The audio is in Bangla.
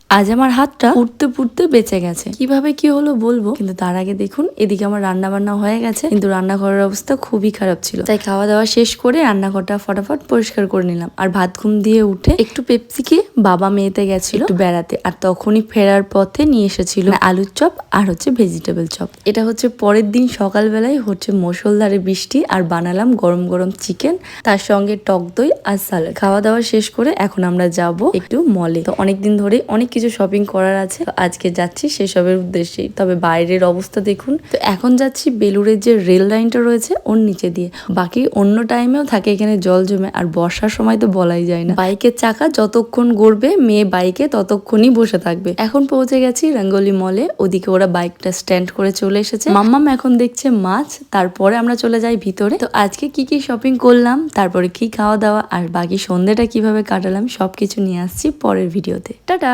আজ আমার হাতটা পুড়তে পুড়তে বেঁচে গেছে। কিভাবে কি হলো বলবো, কিন্তু তার আগে দেখুন এদিকে আমার রান্না বান্না হয়ে গেছে, কিন্তু রান্নাঘরের অবস্থা খুবই খারাপ ছিল। তাই খাওয়া দাওয়া শেষ করে রান্নাঘরটা ফটাফট পরিষ্কার করে নিলাম। আর ভাত ঘুম দিয়ে উঠে একটু পেপসি খেয়ে বাবা মেয়েতে গেছিল একটু বেড়াতে, আর তখনই ফেরার পথে নিয়ে এসেছিল আলুর চপ আর হচ্ছে ভেজিটেবল চপ। এটা হচ্ছে পরের দিন সকালবেলায় হচ্ছে মুষলধারে বৃষ্টি, আর বানালাম গরম গরম চিকেন, তার সঙ্গে টক দই আর সালাড। খাওয়া দাওয়া শেষ করে এখন আমরা যাব একটু মলে। তো অনেকদিন ধরে অনেক কিছু শপিং করার আছে, আজকে যাচ্ছি সেসবের উদ্দেশ্যেই। তবে বাইরের অবস্থা দেখুন। তো এখন যাচ্ছি বেলুড়ের যে রেল লাইনটা রয়েছে ওর নিচে দিয়ে। বাকি অন্য টাইমেও থাকে এখানে জল জমে, আর বর্ষার সময় তো বলাই যায় না। বাইকের চাকা যতক্ষণ গড়বে মেয়ে বাইকে ততক্ষণই বসে থাকবে। এখন পৌঁছে গেছি রঙ্গোলি মলে, ওদিকে ওরা বাইকটা স্ট্যান্ড করে চলে এসেছে। মাম্মাম এখন দেখছে মাছ, তারপরে আমরা চলে যাই ভিতরে। তো আজকে কি কি শপিং করলাম, তারপরে কি খাওয়া দাওয়া, আর বাকি সন্ধ্যেটা কিভাবে কাটালাম সবকিছু নিয়ে আসছি পরের ভিডিওতে। টাটা।